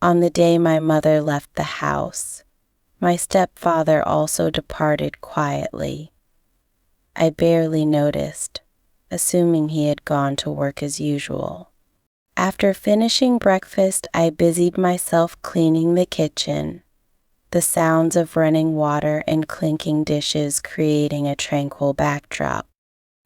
On the day my mother left the house, my stepfather also departed quietly. I barely noticed, assuming he had gone to work as usual. After finishing breakfast, I busied myself cleaning the kitchen, the sounds of running water and clinking dishes creating a tranquil backdrop.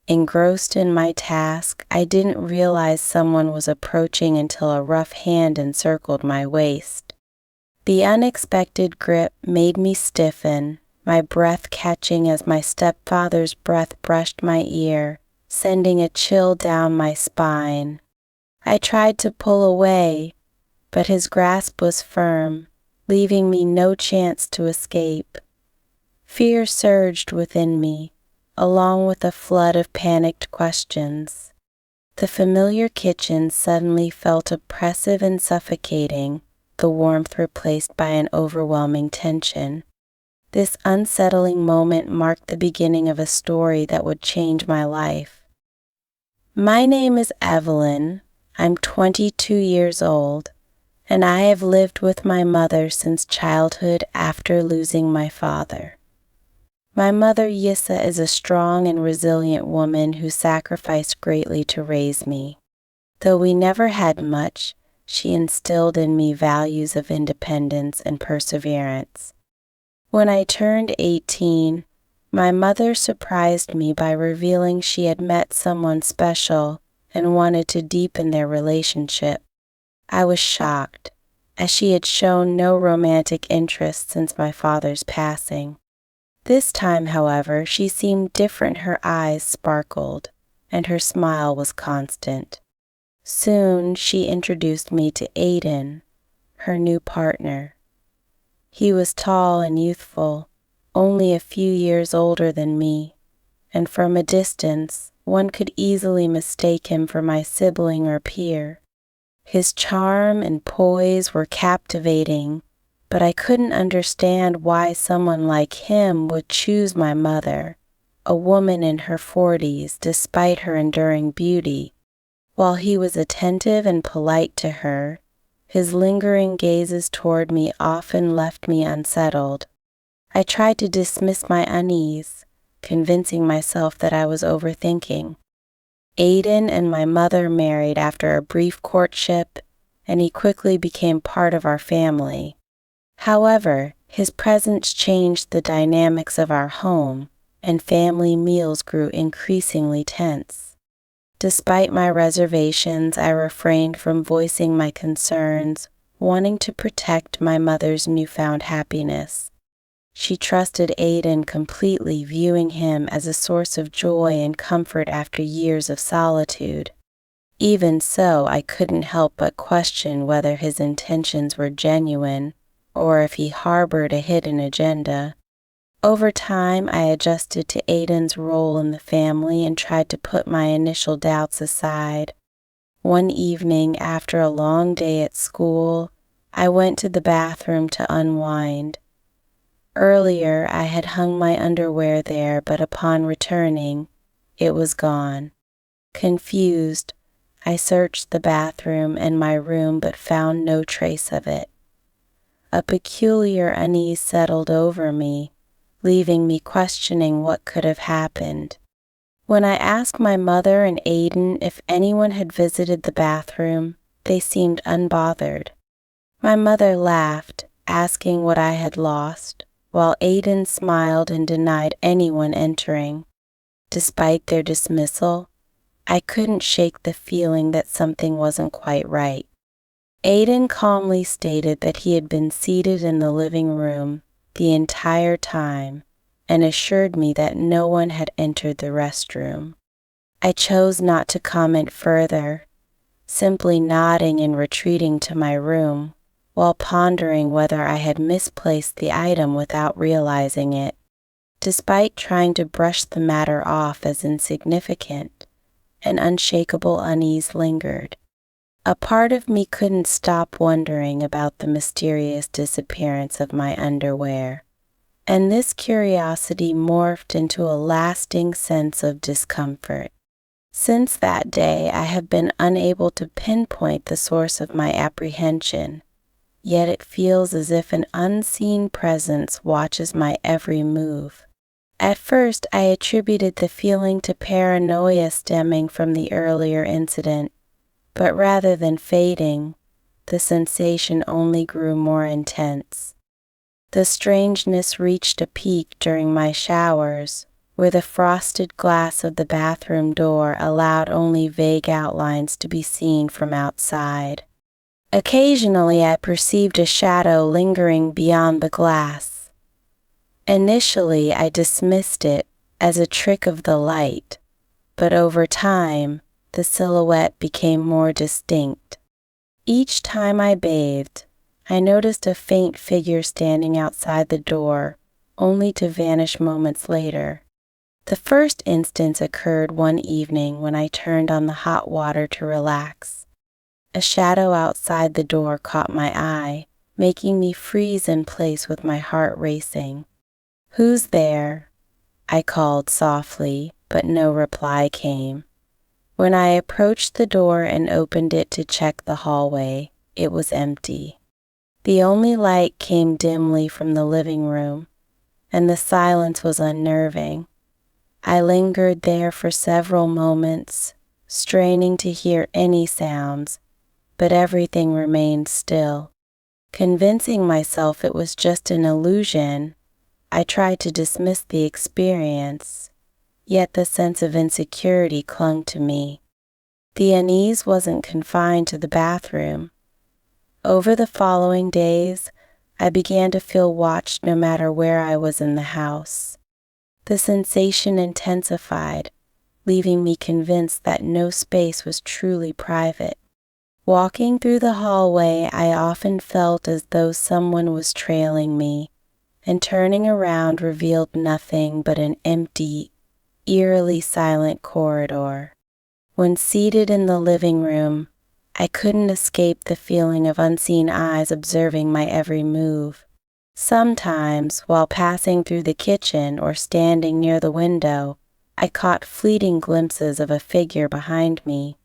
Engrossed in my task, I didn't realize someone was approaching until a rough hand encircled my waist. The unexpected grip made me stiffen, my breath catching as my stepfather's breath brushed my ear, sending a chill down my spine. I tried to pull away, but his grasp was firm, leaving me no chance to escape. Fear surged within me, along with a flood of panicked questions. The familiar kitchen suddenly felt oppressive and suffocating, the warmth replaced by an overwhelming tension. This unsettling moment marked the beginning of a story that would change my life. My name is Evelyn. I'm 22 years old, and I have lived with my mother since childhood after losing my father. My mother, Yissa, is a strong and resilient woman who sacrificed greatly to raise me. Though we never had much, she instilled in me values of independence and perseverance. When I turned 18, my mother surprised me by revealing she had met someone special and wanted to deepen their relationship. I was shocked, as she had shown no romantic interest since my father's passing. This time, however, she seemed different. Her eyes sparkled, and her smile was constant. Soon, she introduced me to Aiden, her new partner. He was tall and youthful, only a few years older than me, and from a distance, one could easily mistake him for my sibling or peer. His charm and poise were captivating, but I couldn't understand why someone like him would choose my mother, a woman in her 40s, despite her enduring beauty. While he was attentive and polite to her, his lingering gazes toward me often left me unsettled. I tried to dismiss my unease, convincing myself that I was overthinking. Aiden and my mother married after a brief courtship, and he quickly became part of our family. However, his presence changed the dynamics of our home, and family meals grew increasingly tense. Despite my reservations, I refrained from voicing my concerns, wanting to protect my mother's newfound happiness. She trusted Aiden completely, viewing him as a source of joy and comfort after years of solitude. Even so, I couldn't help but question whether his intentions were genuine, or if he harbored a hidden agenda. Over time, I adjusted to Aiden's role in the family and tried to put my initial doubts aside. One evening, after a long day at school, I went to the bathroom to unwind. Earlier, I had hung my underwear there, but upon returning, it was gone. Confused, I searched the bathroom and my room but found no trace of it. A peculiar unease settled over me, leaving me questioning what could have happened. When I asked my mother and Aiden if anyone had visited the bathroom, they seemed unbothered. My mother laughed, asking what I had lost, while Aiden smiled and denied anyone entering. Despite their dismissal, I couldn't shake the feeling that something wasn't quite right. Aiden calmly stated that he had been seated in the living room the entire time and assured me that no one had entered the restroom. I chose not to comment further, simply nodding and retreating to my room, while pondering whether I had misplaced the item without realizing it. Despite trying to brush the matter off as insignificant, an unshakable unease lingered. A part of me couldn't stop wondering about the mysterious disappearance of my underwear, and this curiosity morphed into a lasting sense of discomfort. Since that day, I have been unable to pinpoint the source of my apprehension. yet it feels as if an unseen presence watches my every move. At first, I attributed the feeling to paranoia stemming from the earlier incident, but rather than fading, the sensation only grew more intense. The strangeness reached a peak during my showers, where the frosted glass of the bathroom door allowed only vague outlines to be seen from outside. Occasionally, I perceived a shadow lingering beyond the glass. Initially, I dismissed it as a trick of the light, but over time, the silhouette became more distinct. Each time I bathed, I noticed a faint figure standing outside the door, only to vanish moments later. The first instance occurred one evening when I turned on the hot water to relax. A shadow outside the door caught my eye, making me freeze in place with my heart racing. "Who's there?" I called softly, but no reply came. When I approached the door and opened it to check the hallway, it was empty. The only light came dimly from the living room, and the silence was unnerving. I lingered there for several moments, straining to hear any sounds, but everything remained still. Convincing myself it was just an illusion, I tried to dismiss the experience, yet the sense of insecurity clung to me. The unease wasn't confined to the bathroom. Over the following days, I began to feel watched no matter where I was in the house. The sensation intensified, leaving me convinced that no space was truly private. Walking through the hallway, I often felt as though someone was trailing me, and turning around revealed nothing but an empty, eerily silent corridor. When seated in the living room, I couldn't escape the feeling of unseen eyes observing my every move. Sometimes, while passing through the kitchen or standing near the window, I caught fleeting glimpses of a figure behind me.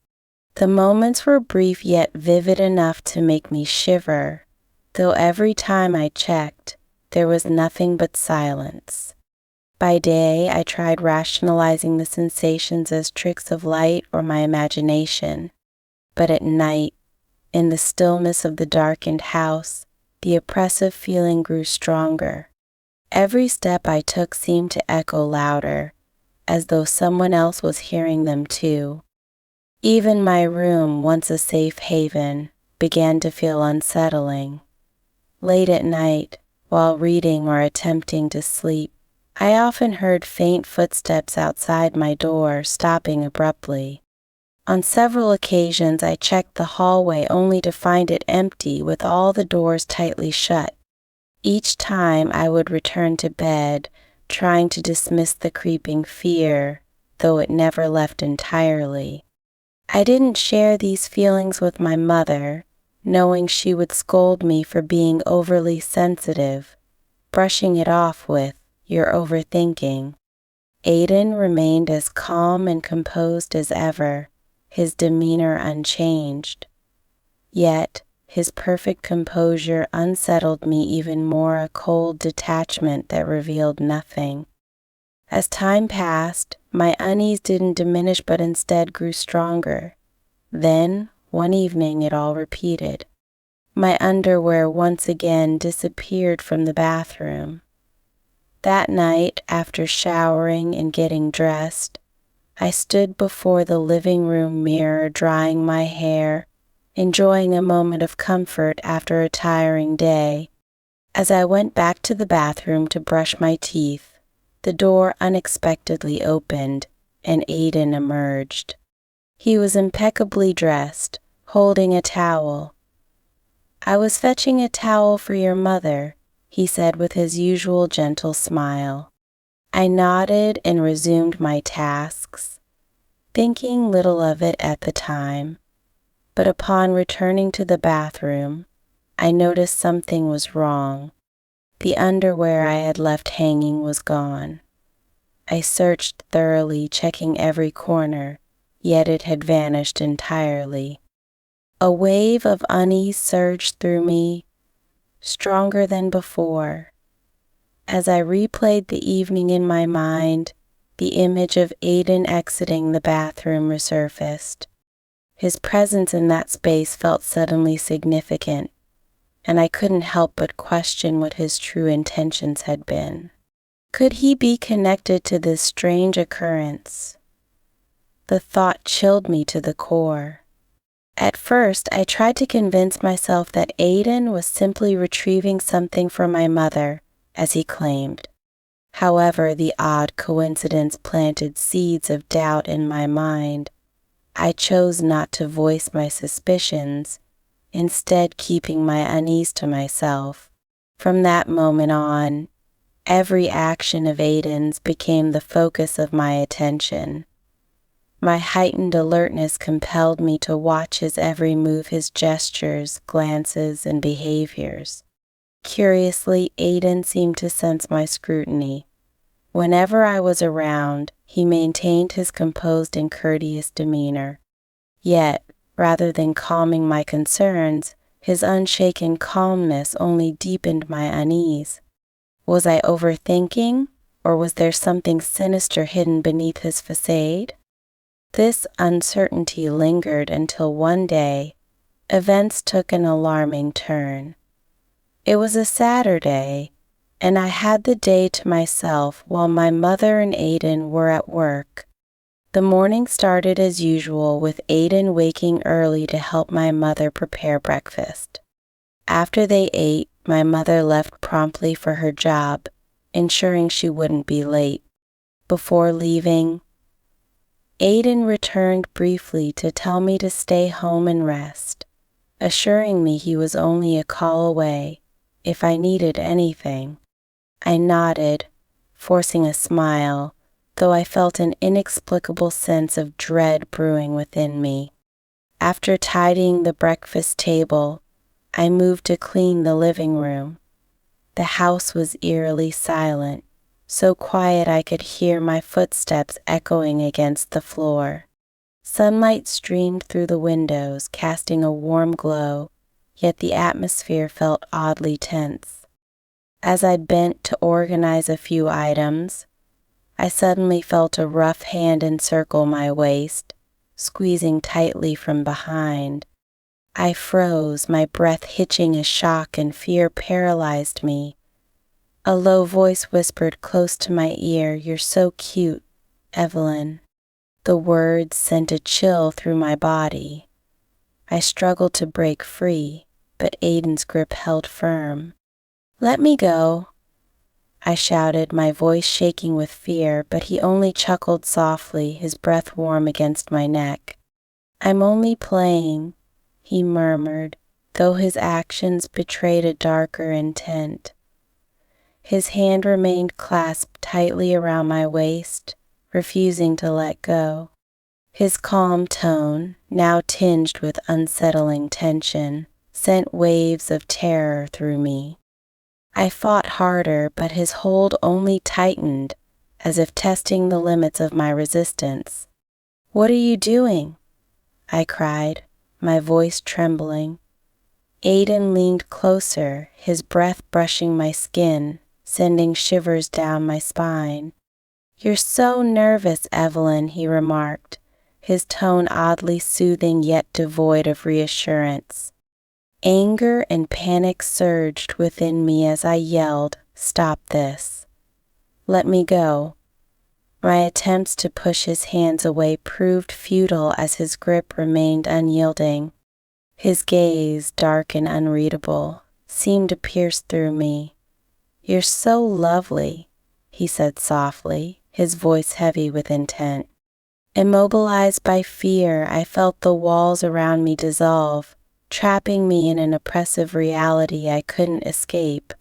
The moments were brief yet vivid enough to make me shiver, though every time I checked, there was nothing but silence. By day, I tried rationalizing the sensations as tricks of light or my imagination. But at night, in the stillness of the darkened house, the oppressive feeling grew stronger. Every step I took seemed to echo louder, as though someone else was hearing them too. Even my room, once a safe haven, began to feel unsettling. Late at night, while reading or attempting to sleep, I often heard faint footsteps outside my door, stopping abruptly. On several occasions, I checked the hallway only to find it empty with all the doors tightly shut. Each time I would return to bed, trying to dismiss the creeping fear, though it never left entirely. I didn't share these feelings with my mother, knowing she would scold me for being overly sensitive, brushing it off with, "You're overthinking." Aiden remained as calm and composed as ever, his demeanor unchanged. Yet, his perfect composure unsettled me even more, a cold detachment that revealed nothing. As time passed, my unease didn't diminish but instead grew stronger. Then, one evening, it all repeated. My underwear once again disappeared from the bathroom. That night, after showering and getting dressed, I stood before the living room mirror drying my hair, enjoying a moment of comfort after a tiring day. As I went back to the bathroom to brush my teeth, the door unexpectedly opened and Aiden emerged. He was impeccably dressed, holding a towel. "I was fetching a towel for your mother," he said with his usual gentle smile. I nodded and resumed my tasks, thinking little of it at the time. But upon returning to the bathroom, I noticed something was wrong. The underwear I had left hanging was gone. I searched thoroughly, checking every corner, yet it had vanished entirely. A wave of unease surged through me, stronger than before. As I replayed the evening in my mind, the image of Aiden exiting the bathroom resurfaced. His presence in that space felt suddenly significant, and I couldn't help but question what his true intentions had been. Could he be connected to this strange occurrence? The thought chilled me to the core. At first, I tried to convince myself that Aiden was simply retrieving something from my mother, as he claimed. However, the odd coincidence planted seeds of doubt in my mind. I chose not to voice my suspicions, instead keeping my unease to myself. From that moment on, every action of Aiden's became the focus of my attention. My heightened alertness compelled me to watch his every move, his gestures, glances, and behaviors. Curiously, Aiden seemed to sense my scrutiny. Whenever I was around, he maintained his composed and courteous demeanor. Yet, rather than calming my concerns, his unshaken calmness only deepened my unease. Was I overthinking, or was there something sinister hidden beneath his facade? This uncertainty lingered until one day, events took an alarming turn. It was a Saturday, and I had the day to myself while my mother and Aiden were at work. The morning started as usual with Aiden waking early to help my mother prepare breakfast. After they ate, my mother left promptly for her job, ensuring she wouldn't be late. Before leaving, Aiden returned briefly to tell me to stay home and rest, assuring me he was only a call away if I needed anything. I nodded, forcing a smile, though I felt an inexplicable sense of dread brewing within me. After tidying the breakfast table, I moved to clean the living room. The house was eerily silent, so quiet I could hear my footsteps echoing against the floor. Sunlight streamed through the windows, casting a warm glow, yet the atmosphere felt oddly tense. As I bent to organize a few items, I suddenly felt a rough hand encircle my waist, squeezing tightly from behind. I froze, my breath hitching as shock and fear paralyzed me. A low voice whispered close to my ear, "You're so cute, Evelyn." The words sent a chill through my body. I struggled to break free, but Aiden's grip held firm. "Let me go," I shouted, my voice shaking with fear, but he only chuckled softly, his breath warm against my neck. "I'm only playing," he murmured, though his actions betrayed a darker intent. His hand remained clasped tightly around my waist, refusing to let go. His calm tone, now tinged with unsettling tension, sent waves of terror through me. I fought harder, but his hold only tightened, as if testing the limits of my resistance. "What are you doing?" I cried, my voice trembling. Aiden leaned closer, his breath brushing my skin, sending shivers down my spine. "You're so nervous, Evelyn," he remarked, his tone oddly soothing yet devoid of reassurance. Anger and panic surged within me as I yelled, "Stop this. Let me go." My attempts to push his hands away proved futile as his grip remained unyielding. His gaze, dark and unreadable, seemed to pierce through me. "You're so lovely," he said softly, his voice heavy with intent. Immobilized by fear, I felt the walls around me dissolve, trapping me in an oppressive reality I couldn't escape.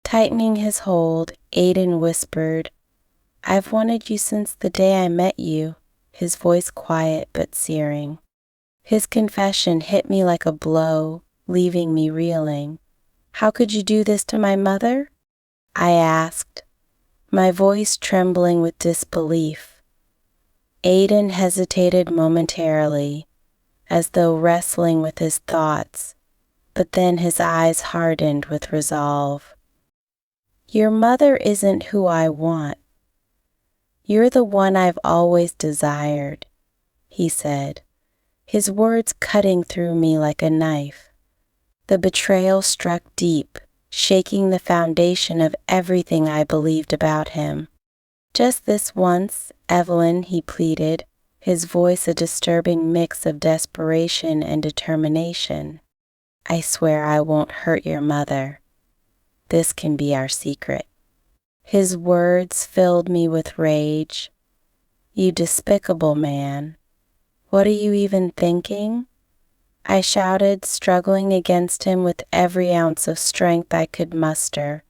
Tightening his hold, Aiden whispered, "I've wanted you since the day I met you," his voice quiet but searing. His confession hit me like a blow, leaving me reeling. "How could you do this to my mother?" I asked, my voice trembling with disbelief. Aiden hesitated momentarily, as though wrestling with his thoughts, but then his eyes hardened with resolve. "Your mother isn't who I want. You're the one I've always desired," he said, his words cutting through me like a knife. The betrayal struck deep, shaking the foundation of everything I believed about him. "Just this once, Evelyn," he pleaded, his voice a disturbing mix of desperation and determination. "I swear I won't hurt your mother. This can be our secret." His words filled me with rage. "You despicable man. What are you even thinking?" I shouted, struggling against him with every ounce of strength I could muster.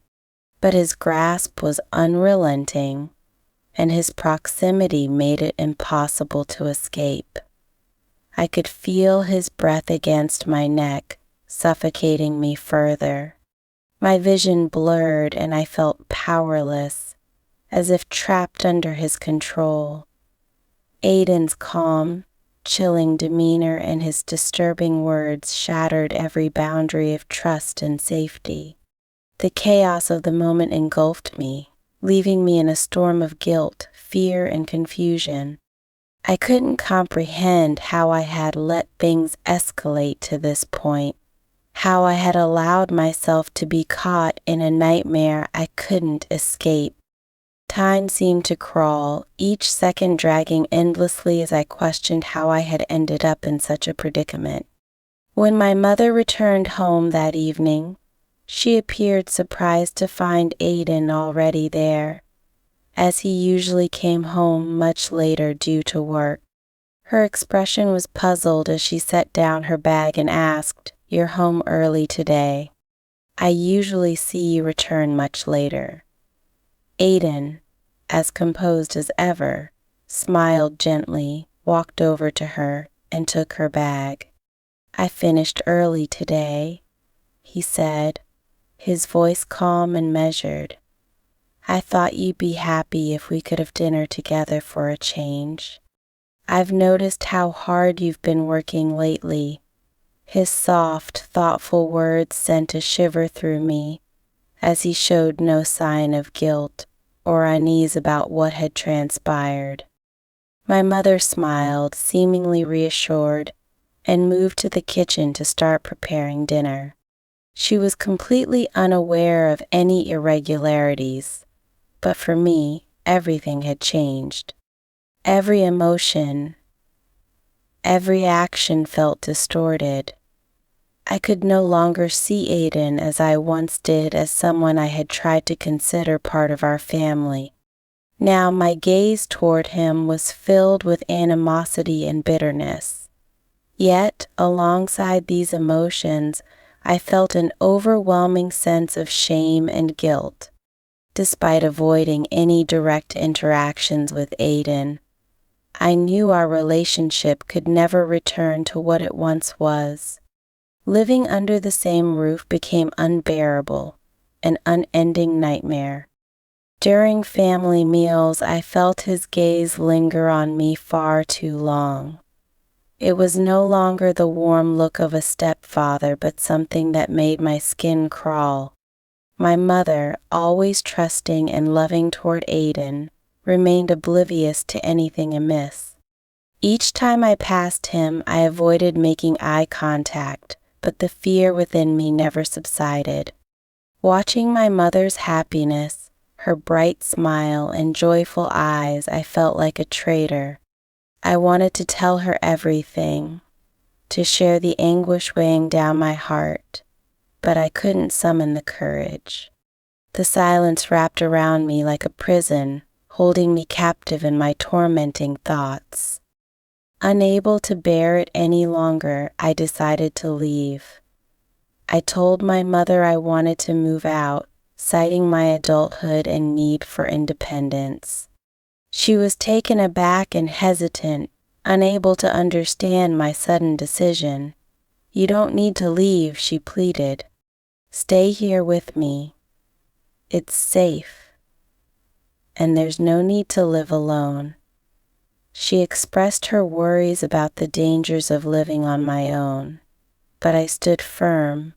But his grasp was unrelenting, and his proximity made it impossible to escape. I could feel his breath against my neck, suffocating me further. My vision blurred and I felt powerless, as if trapped under his control. Aiden's calm, chilling demeanor and his disturbing words shattered every boundary of trust and safety. The chaos of the moment engulfed me, leaving me in a storm of guilt, fear, and confusion. I couldn't comprehend how I had let things escalate to this point, how I had allowed myself to be caught in a nightmare I couldn't escape. Time seemed to crawl, each second dragging endlessly as I questioned how I had ended up in such a predicament. When my mother returned home that evening, she appeared surprised to find Aiden already there, as he usually came home much later due to work. Her expression was puzzled as she set down her bag and asked, "You're home early today. I usually see you return much later." Aiden, as composed as ever, smiled gently, walked over to her, and took her bag. "I finished early today," he said, his voice calm and measured. "I thought you'd be happy if we could have dinner together for a change. I've noticed how hard you've been working lately." His soft, thoughtful words sent a shiver through me, as he showed no sign of guilt or unease about what had transpired. My mother smiled, seemingly reassured, and moved to the kitchen to start preparing dinner. She was completely unaware of any irregularities, but for me, everything had changed. Every emotion, every action felt distorted. I could no longer see Aiden as I once did, as someone I had tried to consider part of our family. Now my gaze toward him was filled with animosity and bitterness. Yet, alongside these emotions, I felt an overwhelming sense of shame and guilt. Despite avoiding any direct interactions with Aiden, I knew our relationship could never return to what it once was. Living under the same roof became unbearable, an unending nightmare. During family meals, I felt his gaze linger on me far too long. It was no longer the warm look of a stepfather, but something that made my skin crawl. My mother, always trusting and loving toward Aiden, remained oblivious to anything amiss. Each time I passed him, I avoided making eye contact, but the fear within me never subsided. Watching my mother's happiness, her bright smile and joyful eyes, I felt like a traitor. I wanted to tell her everything, to share the anguish weighing down my heart, but I couldn't summon the courage. The silence wrapped around me like a prison, holding me captive in my tormenting thoughts. Unable to bear it any longer, I decided to leave. I told my mother I wanted to move out, citing my adulthood and need for independence. She was taken aback and hesitant, unable to understand my sudden decision. "You don't need to leave," she pleaded. "Stay here with me. It's safe, and there's no need to live alone." She expressed her worries about the dangers of living on my own, but I stood firm,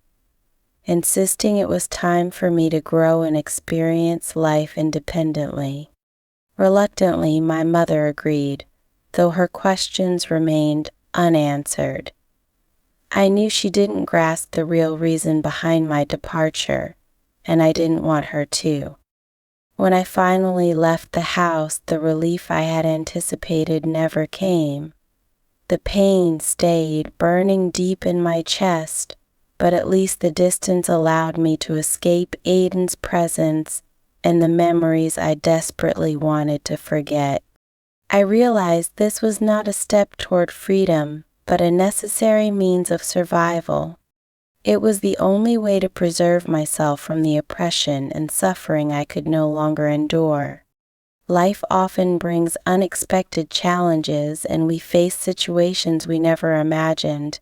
insisting it was time for me to grow and experience life independently. Reluctantly, my mother agreed, though her questions remained unanswered. I knew she didn't grasp the real reason behind my departure, and I didn't want her to. When I finally left the house, the relief I had anticipated never came. The pain stayed burning deep in my chest, but at least the distance allowed me to escape Aiden's presence and the memories I desperately wanted to forget. I realized this was not a step toward freedom, but a necessary means of survival. It was the only way to preserve myself from the oppression and suffering I could no longer endure. Life often brings unexpected challenges, and we face situations we never imagined.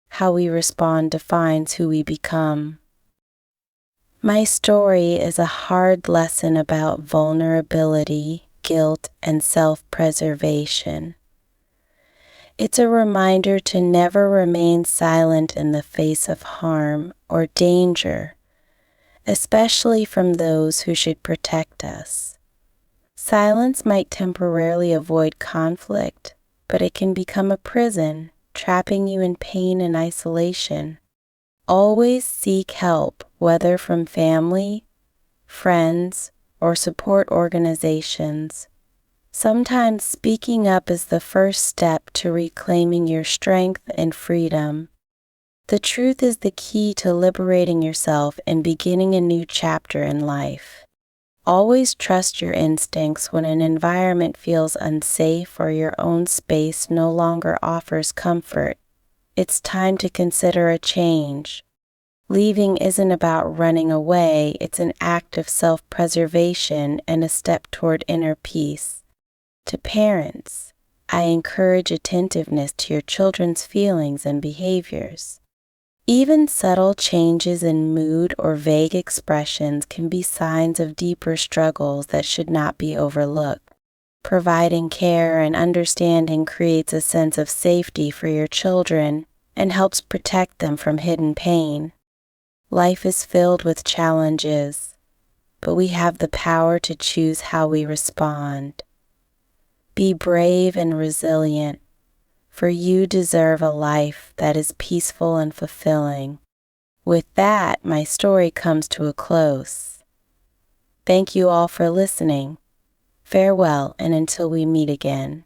How we respond defines who we become. My story is a hard lesson about vulnerability, guilt, and self-preservation. It's a reminder to never remain silent in the face of harm or danger, especially from those who should protect us. Silence might temporarily avoid conflict, but it can become a prison, trapping you in pain and isolation. Always seek help, whether from family, friends, or support organizations. Sometimes speaking up is the first step to reclaiming your strength and freedom. The truth is the key to liberating yourself and beginning a new chapter in life. Always trust your instincts when an environment feels unsafe or your own space no longer offers comfort. It's time to consider a change. Leaving isn't about running away, it's an act of self-preservation and a step toward inner peace. To parents, I encourage attentiveness to your children's feelings and behaviors. Even subtle changes in mood or vague expressions can be signs of deeper struggles that should not be overlooked. Providing care and understanding creates a sense of safety for your children and helps protect them from hidden pain. Life is filled with challenges, but we have the power to choose how we respond. Be brave and resilient, for you deserve a life that is peaceful and fulfilling. With that, my story comes to a close. Thank you all for listening. Farewell, and until we meet again.